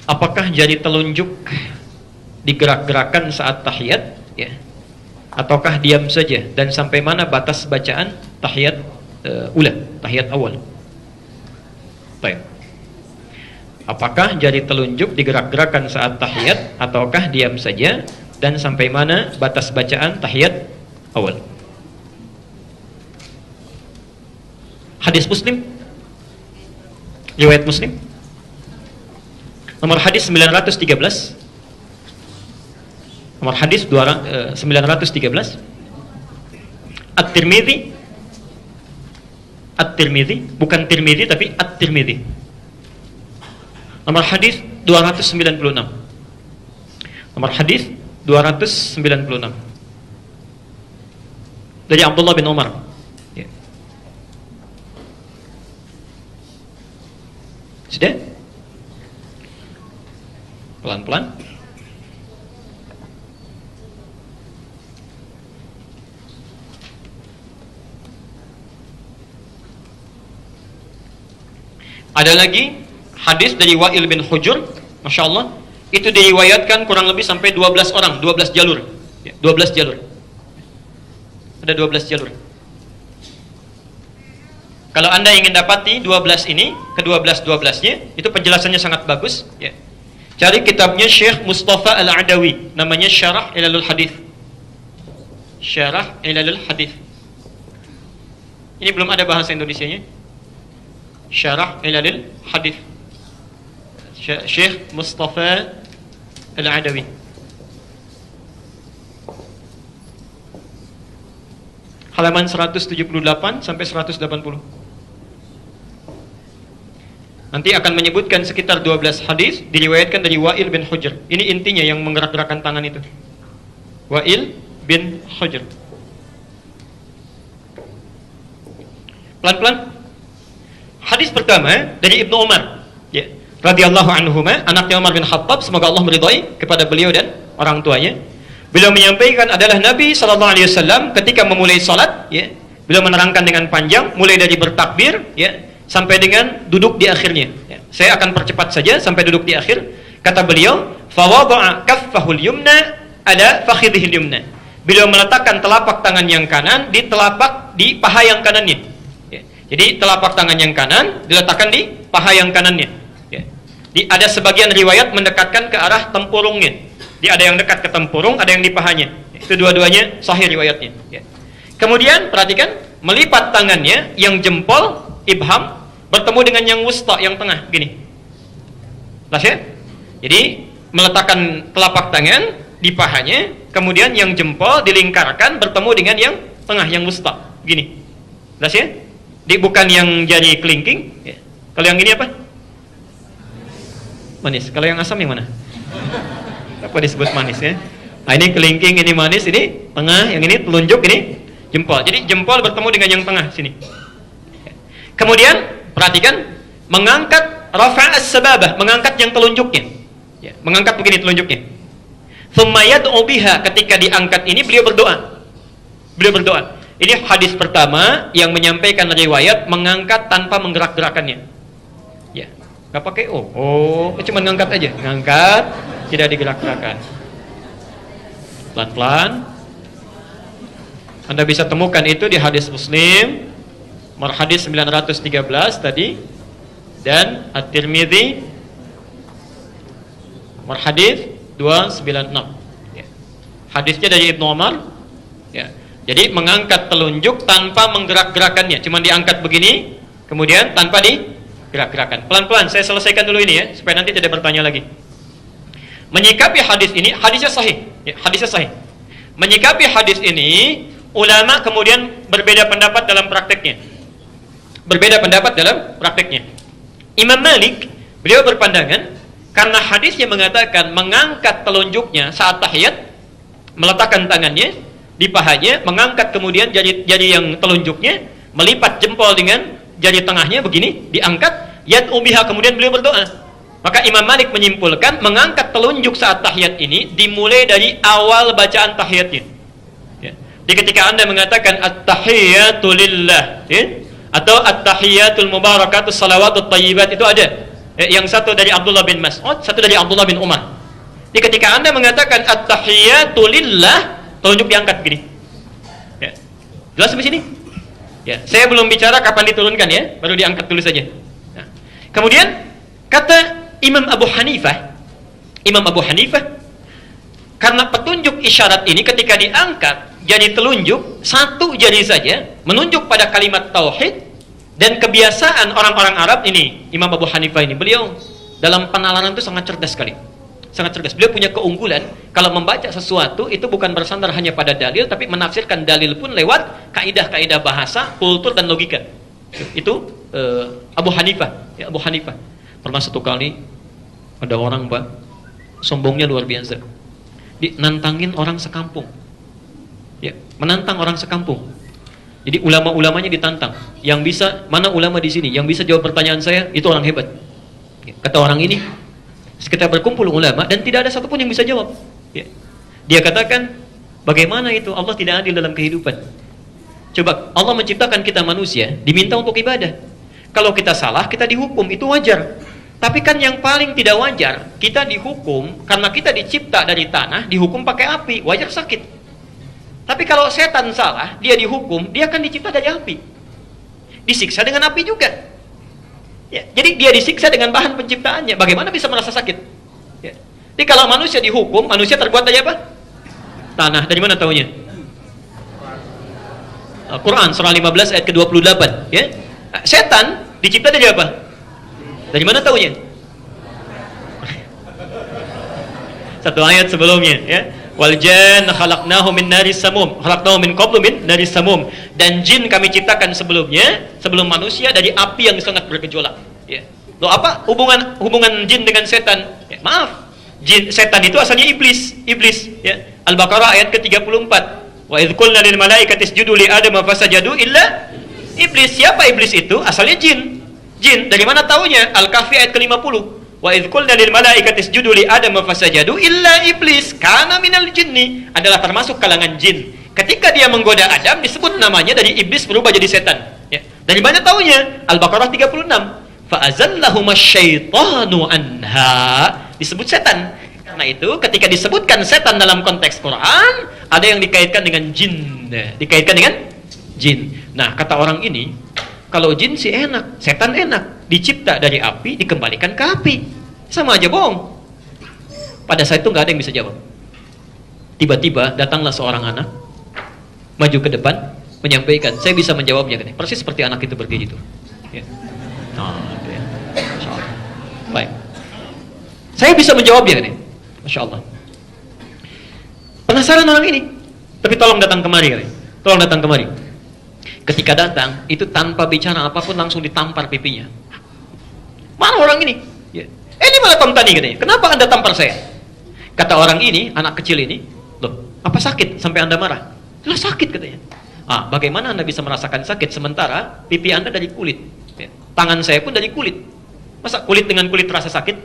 Apakah jari telunjuk digerak-gerakan saat tahiyat, ya, ataukah diam saja, dan sampai mana batas bacaan tahiyat tahiyat awal? Baik. Apakah jari telunjuk digerak-gerakan saat tahiyat ataukah diam saja, dan sampai mana batas bacaan tahiyat awal? Hadis Muslim, riwayat Muslim, nomor hadis 913. Nomor hadis 913. At-Tirmidzi, bukan Tirmidzi tapi At-Tirmidzi. Nomor hadis 296. Nomor hadis 296. Dari Abdullah bin Umar. Ya. Sudah? Pelan-pelan. Ada lagi hadis dari Wa'il bin Hujur, Masya Allah, itu diriwayatkan kurang lebih sampai 12 orang, 12 jalur, 12 jalur. Ada 12 jalur. Kalau Anda ingin dapati 12 ini, ke-12-12-nya, itu penjelasannya sangat bagus, ya. Cari kitabnya Syekh Mustafa Al-Adawi, namanya Syarah Ilalul Hadith. Syarah Ilalul Hadith. Ini belum ada bahasa Indonesianya. Syarah Ilalul Hadith, Syekh Mustafa Al-Adawi. Halaman 178 sampai 180. Nanti akan menyebutkan sekitar 12 hadis diriwayatkan dari Wa'il bin Hujr. Ini intinya yang menggerak-gerakkan tangan itu. Wa'il bin Hujr. Pelan-pelan. Hadis pertama dari Ibnu Umar, ya, radhiyallahu anhuma, anaknya Umar bin Khattab, semoga Allah meridhai kepada beliau dan orang tuanya. Beliau menyampaikan adalah Nabi SAW ketika memulai salat, ya, beliau menerangkan dengan panjang, mulai dari bertakbir, ya, sampai dengan duduk di akhirnya. Ya. Saya akan percepat saja sampai duduk di akhir. Kata beliau, "Fawadha'a kaffahul yumna ala fakhidhil yumna." Beliau meletakkan telapak tangan yang kanan di paha yang kanannya. Jadi telapak tangan yang kanan diletakkan di paha yang kanannya. Ya. Ada sebagian riwayat mendekatkan ke arah tempurungnya. Ada yang dekat ke tempurung, ada yang di pahanya. Itu dua-duanya sahih riwayatnya. Ya. Kemudian perhatikan, melipat tangannya yang jempol ibham bertemu dengan yang wusta yang tengah, gini. Jelas ya? Jadi meletakkan telapak tangan di pahanya, kemudian yang jempol dilingkarkan bertemu dengan yang tengah, yang wusta, gini. Jelas ya? Bukan yang jari kelingking, ya. Kalau yang ini apa? Manis. Kalau yang asam yang mana? Apa disebut manis ya? Nah, ini kelingking, ini manis, ini tengah, yang ini telunjuk, ini jempol. Jadi jempol bertemu dengan yang tengah sini. Kemudian perhatikan, mengangkat rafa' as-sababah, mengangkat yang telunjuknya. Ya, mengangkat begini telunjuknya. Tsumma yad'u biha, ketika diangkat ini beliau berdoa. Beliau berdoa. Ini hadis pertama yang menyampaikan riwayat mengangkat tanpa menggerak-gerakannya. Ya, nggak pakai cuma ngangkat aja, ngangkat, tidak digerak-gerakan. Pelan-pelan. Anda bisa temukan itu di hadis Muslim, nomor hadis 913 tadi, dan At-Tirmidzi, nomor hadis 296. Ya. Hadisnya dari Ibnu Umar. Ya. Jadi mengangkat telunjuk tanpa menggerak-gerakannya, cuma diangkat begini, kemudian tanpa digerak-gerakan. Pelan-pelan, saya selesaikan dulu ini ya, supaya nanti tidak bertanya lagi. Menyikapi hadis ini, hadisnya sahih, ya, hadisnya sahih. Menyikapi hadis ini, ulama kemudian berbeda pendapat dalam prakteknya. Berbeda pendapat dalam prakteknya. Imam Malik, beliau berpandangan, karena hadisnya mengatakan mengangkat telunjuknya saat tahiyat, meletakkan tangannya di pahanya, mengangkat kemudian jari yang telunjuknya, melipat jempol dengan jari tengahnya begini, diangkat, yad'u biha, kemudian beliau berdoa. Maka Imam Malik menyimpulkan mengangkat telunjuk saat tahiyat ini dimulai dari awal bacaan tahiyatnya. Ya. Jadi ketika Anda mengatakan at-tahiyatu lillah, ya, atau at-tahiyatul mubarakatus salawatut thayyibat, itu ada Yang satu dari Abdullah bin Mas'ud, satu dari Abdullah bin Umar. Jadi ketika Anda mengatakan at-tahiyatu lillah, telunjuk diangkat gini. Ya. Jelas sampai sini? Ya, saya belum bicara kapan diturunkan ya, baru diangkat dulu saja. Nah. Kemudian kata Imam Abu Hanifah, karena petunjuk isyarat ini ketika diangkat jadi telunjuk, satu jari saja menunjuk pada kalimat tauhid. Dan kebiasaan orang-orang Arab ini, Imam Abu Hanifah ini, beliau dalam penalaran itu sangat cerdas sekali. Sangat cerdas. Beliau punya keunggulan, kalau membaca sesuatu itu bukan bersandar hanya pada dalil, tapi menafsirkan dalil pun lewat kaidah-kaidah bahasa, kultur dan logika. Itu Abu Hanifah. Ya, Abu Hanifah. Pernah satu kali ada orang, Pak, sombongnya luar biasa. Nantangin orang sekampung. Ya, menantang orang sekampung. Jadi ulama-ulamanya ditantang. Yang bisa, mana ulama di sini yang bisa jawab pertanyaan saya, itu orang hebat. Kata orang ini, sekitar berkumpul ulama dan tidak ada satupun yang bisa jawab. Dia katakan, bagaimana itu Allah tidak adil dalam kehidupan? Coba, Allah menciptakan kita manusia, diminta untuk ibadah. Kalau kita salah, kita dihukum, itu wajar. Tapi kan yang paling tidak wajar, kita dihukum karena kita dicipta dari tanah, dihukum pakai api, wajar sakit. Tapi kalau setan salah, dia dihukum, dia akan dicipta dari api. Disiksa dengan api juga. Ya, jadi dia disiksa dengan bahan penciptaannya. Bagaimana bisa merasa sakit? Ya. Jadi kalau manusia dihukum, manusia terbuat dari apa? Tanah. Dari mana taunya? Al-Quran surah 15 ayat ke-28. Ya. Setan dicipta dari apa? Dari mana taunya? Satu ayat sebelumnya. Ya. Wal janna khalaqnahu min naris samum, khalaqnahu min qablu min naris samum. Dan jin kami ciptakan sebelumnya, sebelum manusia, dari api yang sangat bergejolak. Ya. Loh, apa hubungan jin dengan setan? Ya, maaf, setan itu asalnya iblis. Ya. Al-Baqarah ayat ke-34. Wa idz qulna lil malaikati isjudu li adama fasajadu illa iblis. Siapa iblis itu? Asalnya jin. Dari mana taunya? Al-Kahfi ayat ke-50. Wa idz qulna lil malaikati isjudu li adama fasajadu illa iblis kana minal jinni, adalah termasuk kalangan jin. Ketika dia menggoda Adam, disebut namanya dari iblis berubah jadi setan. Ya. Dari mana taunya? Al-Baqarah 36. Fa azallahuma syaitanu anha, disebut setan. Karena itu ketika disebutkan setan dalam konteks Quran, ada yang dikaitkan dengan jin. Dikaitkan dengan jin. Nah, kata orang ini, kalau jin sih enak, setan enak. Dicipta dari api, dikembalikan ke api. Sama aja bohong. Pada saat itu nggak ada yang bisa jawab. Tiba-tiba datanglah seorang anak, maju ke depan, menyampaikan, saya bisa menjawabnya. Persis seperti anak itu berdiri itu. Ya. Nah, ya. Masya Allah. Baik. Saya bisa menjawabnya. Masya Allah. Penasaran orang ini. Tapi tolong datang kemari. Tolong datang kemari. Ketika datang, itu tanpa bicara apapun langsung ditampar pipinya. Mana orang ini? Ya. Ini malah Tom Tani katanya. Kenapa Anda tampar saya? Kata orang ini, anak kecil ini, loh, apa sakit sampai Anda marah? Lah sakit katanya. Bagaimana Anda bisa merasakan sakit sementara pipi Anda dari kulit? Ya. Tangan saya pun dari kulit. Masa kulit dengan kulit terasa sakit?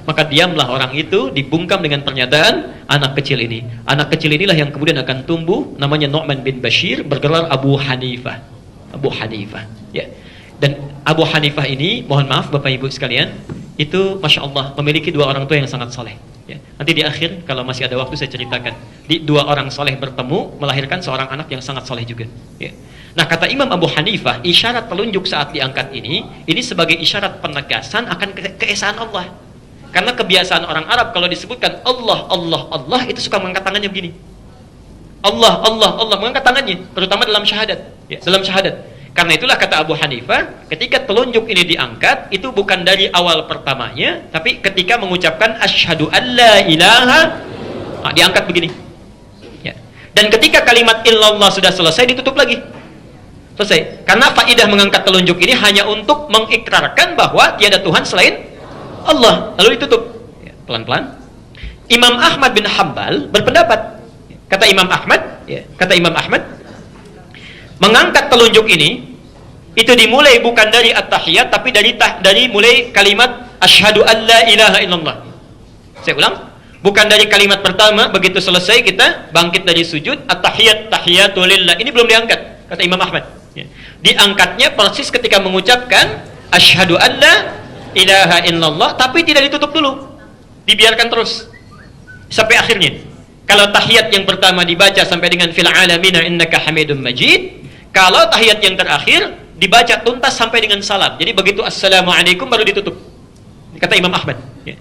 Maka diamlah orang itu, dibungkam dengan pernyataan anak kecil ini. Anak kecil inilah yang kemudian akan tumbuh, namanya Nu'man bin Bashir, bergelar Abu Hanifah. Abu Hanifah. Ya. Dan Abu Hanifah ini, mohon maaf Bapak Ibu sekalian, itu Masya Allah memiliki dua orang tua yang sangat soleh. Ya. Nanti di akhir kalau masih ada waktu saya ceritakan. Dua orang soleh bertemu melahirkan seorang anak yang sangat soleh juga. Ya. Nah, kata Imam Abu Hanifah, isyarat telunjuk saat diangkat ini sebagai isyarat penegasan akan keesaan Allah. Karena kebiasaan orang Arab kalau disebutkan Allah, Allah, Allah, itu suka mengangkat tangannya begini. Allah, Allah, Allah, mengangkat tangannya, terutama dalam syahadat. Ya, dalam syahadat. Karena itulah kata Abu Hanifah, ketika telunjuk ini diangkat, itu bukan dari awal pertamanya, tapi ketika mengucapkan asyhadu an la ilaha, diangkat begini. Ya. Dan ketika kalimat illallah sudah selesai, ditutup lagi. Selesai. Karena faidah mengangkat telunjuk ini hanya untuk mengikrarkan bahwa tiada Tuhan selain Allah. Lalu ditutup. Ya, pelan-pelan. Imam Ahmad bin Hanbal berpendapat. Kata Imam Ahmad, mengangkat telunjuk ini itu dimulai bukan dari at-tahiyat tapi dari mulai kalimat asyhadu an la ilaha illallah. Saya ulang, bukan dari kalimat pertama begitu selesai kita bangkit dari sujud at-tahiyat tahiyatu lillah. Ini belum diangkat kata Imam Ahmad. Ya. Diangkatnya persis ketika mengucapkan asyhadu an la ilaha illallah, tapi tidak ditutup dulu, dibiarkan terus sampai akhirnya. Kalau tahiyat yang pertama dibaca sampai dengan fil alamina innaka hamidum majid, kalau tahiyat yang terakhir dibaca tuntas sampai dengan salam. Jadi begitu assalamualaikum baru ditutup, kata Imam Ahmad, ya.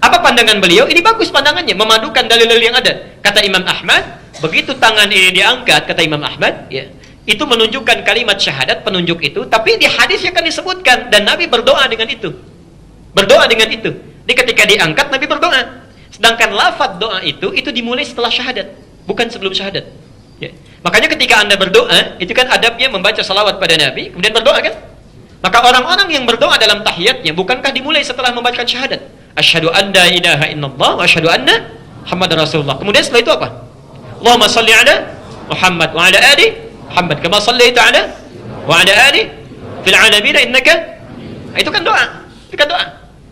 Apa pandangan beliau? Ini bagus pandangannya, memadukan dalil-dalil yang ada. Kata Imam Ahmad, begitu tangan ini diangkat, kata Imam Ahmad, ya, itu menunjukkan kalimat syahadat, penunjuk itu, tapi di hadisnya kan disebutkan, dan Nabi berdoa dengan itu. Berdoa dengan itu. Jadi ketika diangkat, Nabi berdoa. Sedangkan lafaz doa itu dimulai setelah syahadat, bukan sebelum syahadat. Ya. Makanya ketika Anda berdoa, itu kan adabnya membaca salawat pada Nabi, kemudian berdoa kan? Maka orang-orang yang berdoa dalam tahiyatnya, bukankah dimulai setelah membacakan syahadat? Asyhadu an la ilaha illallah wa asyhadu anna Muhammadar Rasulullah. Kemudian setelah itu apa? Allahumma salli ala Muhammad wa ala ali Muhammad kama sallaita ala wa ala ali fil alamin innaka. Itu kan doa. Itu kan doa.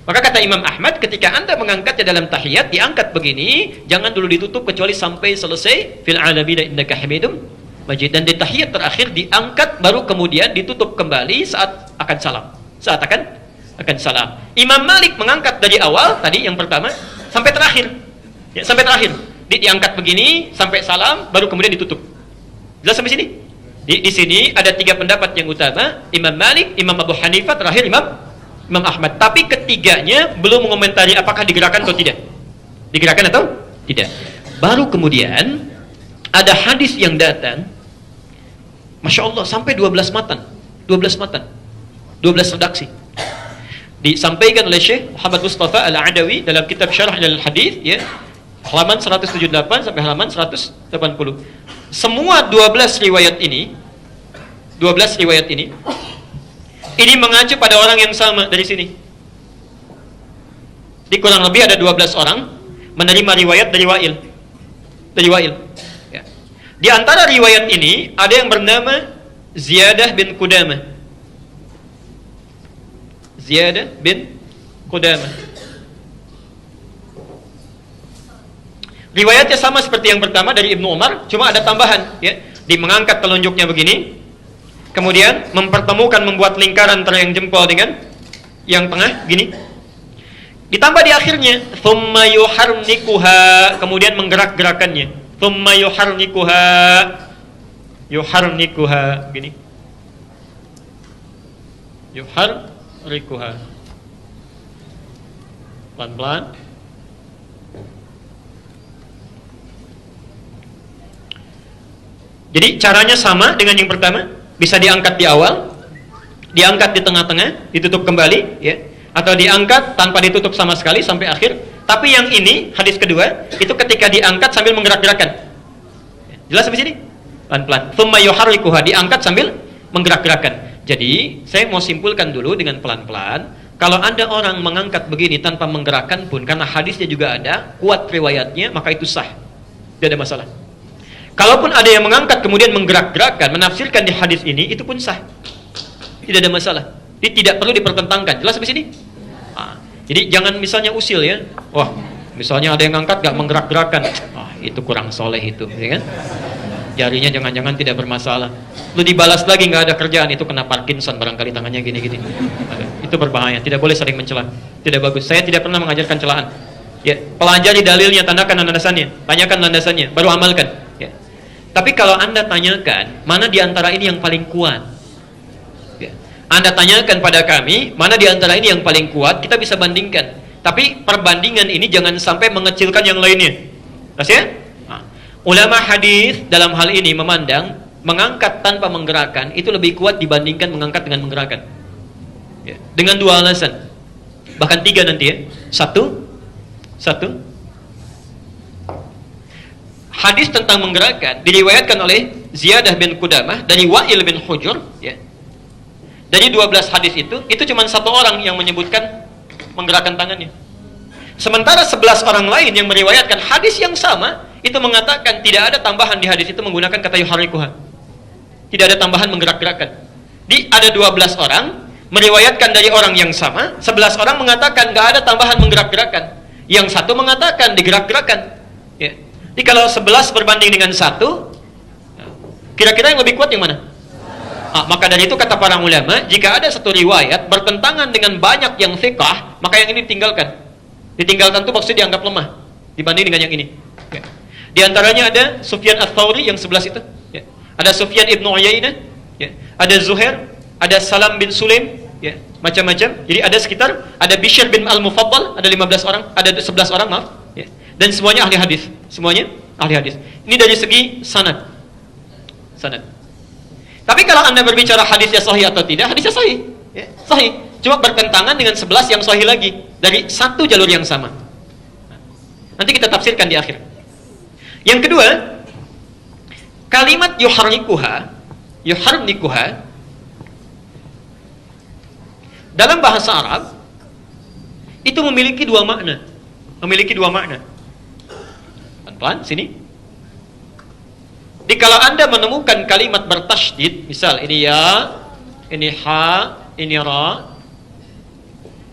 Maka kata Imam Ahmad, ketika Anda mengangkatnya dalam tahiyat, diangkat begini, jangan dulu ditutup kecuali sampai selesai fil alamin innaka hamidum majid, dan di tahiyat terakhir diangkat baru kemudian ditutup kembali saat akan salam. Saat akan salam. Imam Malik mengangkat dari awal tadi yang pertama sampai terakhir. Ya, sampai terakhir. Diangkat begini sampai salam baru kemudian ditutup. Jelas sampai sini? Di sini ada 3 pendapat yang utama, Imam Malik, Imam Abu Hanifah, terakhir Imam Ahmad. Tapi ketiganya belum mengomentari apakah digerakkan atau tidak. Digerakkan atau tidak. Baru kemudian ada hadis yang datang, Masya Allah, sampai 12 matan. 12 redaksi. Disampaikan oleh Syekh Muhammad Mustafa Al-Adawi dalam kitab Syarah Al-Hadis, ya, halaman 178 sampai halaman 180. Semua 12 riwayat ini mengacu pada orang yang sama dari sini. Di kurang lebih ada 12 orang menerima riwayat dari Wa'il. Ya. Di antara riwayat ini ada yang bernama Ziyadah bin Qudamah. Riwayatnya sama seperti yang pertama dari Ibnu Umar, cuma ada tambahan, ya. Di mengangkat telunjuknya begini, kemudian membuat lingkaran antara yang jempol dengan yang tengah gini. Ditambah di akhirnya thumma yuharnikuha, kemudian menggerak-gerakannya. Thumma yuharnikuha gini. Yuharnikuha. Pelan-pelan. Jadi caranya sama dengan yang pertama, bisa diangkat di awal, diangkat di tengah-tengah, ditutup kembali, ya, atau diangkat tanpa ditutup sama sekali sampai akhir. Tapi yang ini, hadis kedua, itu ketika diangkat sambil menggerak-gerakkan. Jelas sampai sini? Pelan-pelan. Tsumma yuharrikuha, diangkat sambil menggerak-gerakkan. Jadi, saya mau simpulkan dulu dengan pelan-pelan. Kalau ada orang mengangkat begini tanpa menggerakkan pun, karena hadisnya juga ada, kuat riwayatnya, maka itu sah. Tidak ada masalah. Kalaupun ada yang mengangkat kemudian menggerak-gerakkan, menafsirkan di hadis ini, itu pun sah. Tidak ada masalah. Ini tidak perlu dipertentangkan. Jelas sampai sini? Nah, jadi jangan misalnya usil, ya. Wah, misalnya ada yang angkat gak menggerak-gerakkan. Itu kurang soleh itu, ya kan? Jarinya jangan-jangan tidak bermasalah. Lu dibalas lagi nggak ada kerjaan, itu kena Parkinson barangkali tangannya gini-gini. Itu berbahaya. Tidak boleh sering mencela. Tidak bagus. Saya tidak pernah mengajarkan celaan. Ya, pelajari dalilnya, tandakan landasannya, tanyakan landasannya, baru amalkan. Ya. Tapi kalau Anda tanyakan, mana di antara ini yang paling kuat? Ya. Anda tanyakan pada kami, mana di antara ini yang paling kuat, kita bisa bandingkan. Tapi perbandingan ini jangan sampai mengecilkan yang lainnya. Rasanya? Nah, ulama hadis dalam hal ini memandang mengangkat tanpa menggerakkan itu lebih kuat dibandingkan mengangkat dengan menggerakkan. Ya. Dengan dua alasan. Bahkan tiga nanti, ya. Satu. Hadis tentang menggerakkan diriwayatkan oleh Ziyadah bin Qudamah dari Wa'il bin Hujur, ya. Dari 12 hadis itu cuma satu orang yang menyebutkan menggerakkan tangannya. Sementara 11 orang lain yang meriwayatkan hadis yang sama itu mengatakan tidak ada tambahan di hadis itu menggunakan kata yuharrikuha. Tidak ada tambahan menggerak-gerakkan. Ada 12 orang meriwayatkan dari orang yang sama, 11 orang mengatakan enggak ada tambahan menggerak-gerakkan. Yang satu mengatakan digerak-gerakkan. Ya. Jadi kalau 11 berbanding dengan 1, kira-kira yang lebih kuat yang mana? Maka dari itu kata para ulama, jika ada satu riwayat bertentangan dengan banyak yang thiqah, maka yang ini ditinggalkan. Ditinggalkan itu maksudnya dianggap lemah dibanding dengan yang ini. Ya. Di antaranya ada Sufyan Ats-Tsauri yang 11 itu. Ya. Ada Sufyan Ibnu Uyainah, ya. Ada Zuhair, ada Salam bin Sulaim, ya. Macam-macam. Jadi ada sekitar, ada Bishr bin Al-Mufaddal, ada 15 orang, ada 11 orang, maaf. Ya. Dan semuanya ahli hadis. Semuanya ahli hadis. Ini dari segi sanad. Sanad. Tapi kalau Anda berbicara hadisnya sahih atau tidak, hadisnya sahih. Ya, sahih. Cuma bertentangan dengan 11 yang sahih lagi dari satu jalur yang sama. Nanti kita tafsirkan di akhir. Yang kedua, kalimat yuharnikuha dalam bahasa Arab itu memiliki dua makna. Pelan-pelan sini. Kalau Anda menemukan kalimat bertasydid, misal ini ya, ini ha, ini ra,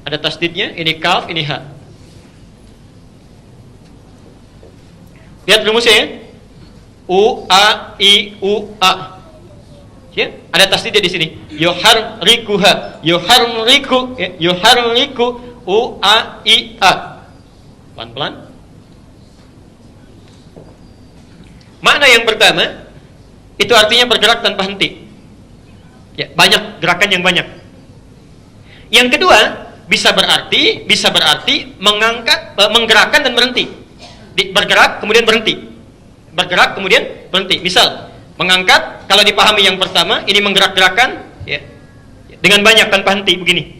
ada tasydidnya, ini kaf, ini ha. Lihat rumusnya ya. U, A, I, U, A. Ya, ada tasydidnya di sini. Yuharrikuha, yuharriku, ya, yuharriku, U, A, I, A. Pelan-pelan. Makna yang pertama, itu artinya bergerak tanpa henti. Ya, banyak, gerakan yang banyak. Yang kedua, bisa berarti mengangkat, menggerakkan dan berhenti. Bergerak kemudian berhenti. Bergerak kemudian berhenti. Misal, mengangkat kalau dipahami yang pertama, ini menggerak-gerakan ya, dengan banyak tanpa henti begini.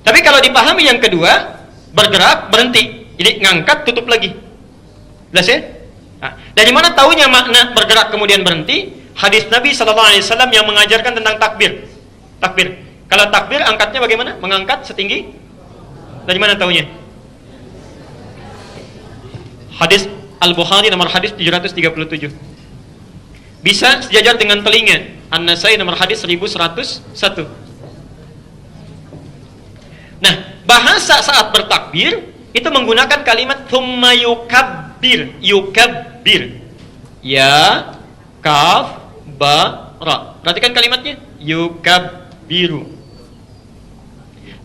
Tapi kalau dipahami yang kedua, bergerak berhenti. Jadi ngangkat tutup lagi. Jelas ya? Nah, dari mana taunya makna bergerak kemudian berhenti? Hadis Nabi SAW yang mengajarkan tentang takbir. Takbir. Kalau takbir angkatnya bagaimana? Mengangkat setinggi? Dari mana taunya? Hadis Al-Bukhari nomor hadis 737. Bisa sejajar dengan telinga. An-Nasai nomor hadis 1101. Nah, bahasa saat bertakbir itu menggunakan kalimat thumma yukabbir. Yukabbir. Ya, kaf, ba, ra. Perhatikan kalimatnya. Yukabbiru.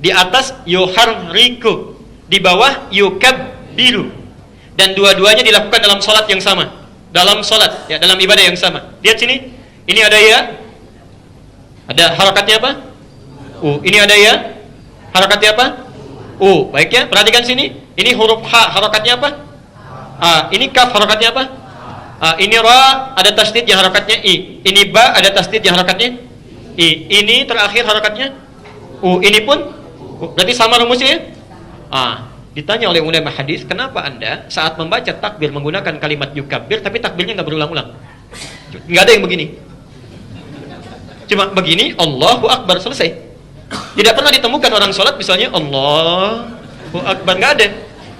Di atas yuharriku. Di bawah yukabbiru. Dan dua-duanya dilakukan dalam salat yang sama. Dalam salat, ya, dalam ibadah yang sama. Lihat sini. Ini ada ya. Ada harakatnya apa? Ini ada ya. Harakatnya apa? Baik ya. Perhatikan sini. Ini huruf H, harakatnya apa? Ini kaf, harakatnya apa? Ini ra, ada tasdid yang harakatnya I. Ini ba, ada tasdid yang harakatnya I. Ini terakhir harakatnya Ini pun berarti sama rumusnya ya? Ditanya oleh ulama hadis, kenapa Anda saat membaca takbir menggunakan kalimat yukabbir tapi takbirnya nggak berulang-ulang? Nggak ada yang begini. Cuma begini, Allahu Akbar, selesai. Tidak pernah ditemukan orang sholat misalnya Allahu Akbar, nggak ada.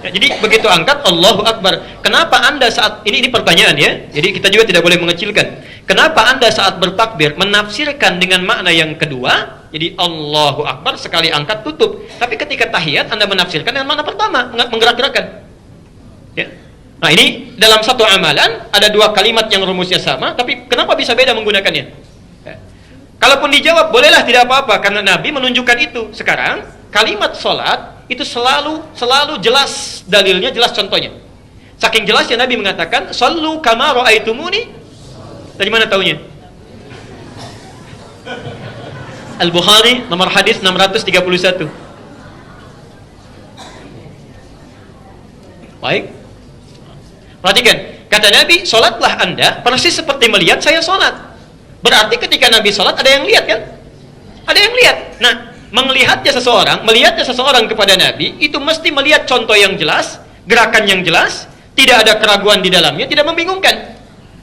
Ya, jadi begitu angkat Allahu Akbar. Kenapa Anda saat ini pertanyaan ya? Jadi kita juga tidak boleh mengecilkan. Kenapa Anda saat bertakbir menafsirkan dengan makna yang kedua? Jadi Allahu Akbar sekali angkat tutup. Tapi ketika tahiyat Anda menafsirkan dengan makna pertama, menggerak-gerakan. Ya. Nah, ini dalam satu amalan ada dua kalimat yang rumusnya sama, tapi kenapa bisa beda menggunakannya? Ya. Kalaupun dijawab bolehlah, tidak apa-apa karena Nabi menunjukkan itu. Sekarang kalimat salat itu selalu jelas dalilnya, jelas contohnya. Saking jelasnya Nabi mengatakan, "Shallu kama ra'aitumuni." Dari mana taunya? Al-Bukhari nomor hadis 631. Baik. Perhatikan, kata Nabi, "Salatlah Anda persis seperti melihat saya salat." Berarti ketika Nabi salat ada yang lihat kan? Ada yang lihat. Nah, melihatnya seseorang kepada Nabi itu mesti melihat contoh yang jelas, gerakan yang jelas, tidak ada keraguan di dalamnya, tidak membingungkan.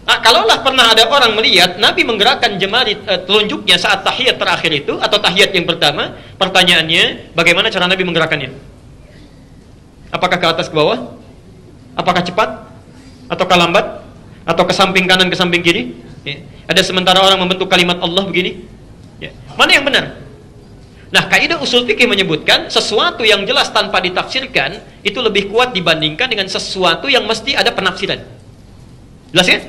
Nah, kalaulah pernah ada orang melihat Nabi menggerakkan jemari telunjuknya saat tahiyat terakhir itu atau tahiyat yang pertama, pertanyaannya bagaimana cara Nabi menggerakkannya? Apakah ke atas ke bawah? Apakah cepat? Atau lambat? Atau ke samping kanan ke samping kiri? Ya. Ada sementara orang membentuk kalimat Allah begini. Ya. Mana yang benar? Nah, kaidah usul fikih menyebutkan sesuatu yang jelas tanpa ditafsirkan itu lebih kuat dibandingkan dengan sesuatu yang mesti ada penafsiran. Jelas ya?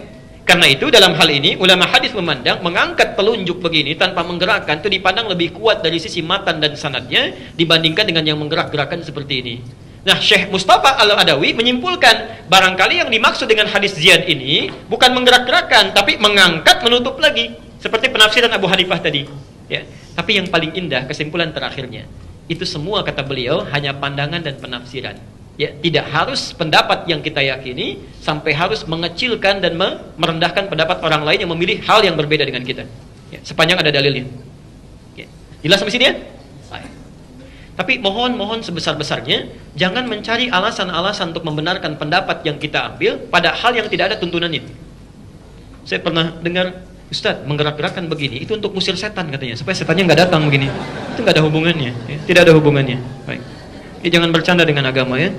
Karena itu dalam hal ini ulama hadis memandang mengangkat telunjuk begini tanpa menggerakkan itu dipandang lebih kuat dari sisi matan dan sanadnya dibandingkan dengan yang menggerak-gerakkan seperti ini. Nah, Syekh Mustafa Al-Adawi menyimpulkan barangkali yang dimaksud dengan hadis Ziyad ini bukan menggerak-gerakkan tapi mengangkat menutup lagi seperti penafsiran Abu Hanifah tadi, ya. Tapi yang paling indah kesimpulan terakhirnya itu semua kata beliau hanya pandangan dan penafsiran. Ya, tidak harus pendapat yang kita yakini sampai harus mengecilkan dan merendahkan pendapat orang lain yang memilih hal yang berbeda dengan kita. Ya, sepanjang ada dalilnya. Ya. Jelas sampai sini ya? Baik. Tapi mohon sebesar-besarnya jangan mencari alasan-alasan untuk membenarkan pendapat yang kita ambil pada hal yang tidak ada tuntunannya. Saya pernah dengar Ustadz menggerak-gerakkan begini itu untuk musir setan katanya supaya setannya nggak datang begini. Itu nggak ada hubungannya. Ya. Tidak ada hubungannya. Baik. Ya, jangan bercanda dengan agama ya.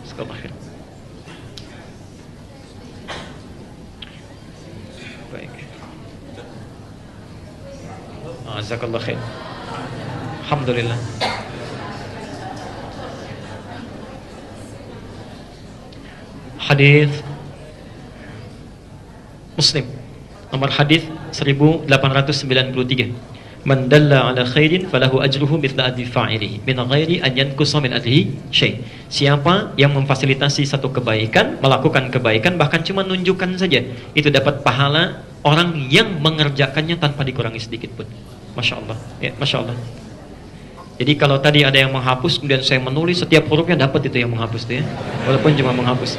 Sekalian. Baik. Jazakallah khair. Alhamdulillah. Hadis Muslim nomor hadis 1893. Man dalla ala khairin falahu ajruhu mithla ajri fa'ilihi min ghairi an yanqusa min ajrihi syai'. Siapa yang memfasilitasi satu kebaikan, melakukan kebaikan bahkan cuma nunjukkan saja, itu dapat pahala orang yang mengerjakannya tanpa dikurangi sedikit pun. Masya Allah, ya, Masya Allah. Jadi kalau tadi ada yang menghapus kemudian saya menulis setiap hurufnya dapat itu yang menghapus itu ya, walaupun cuma menghapus.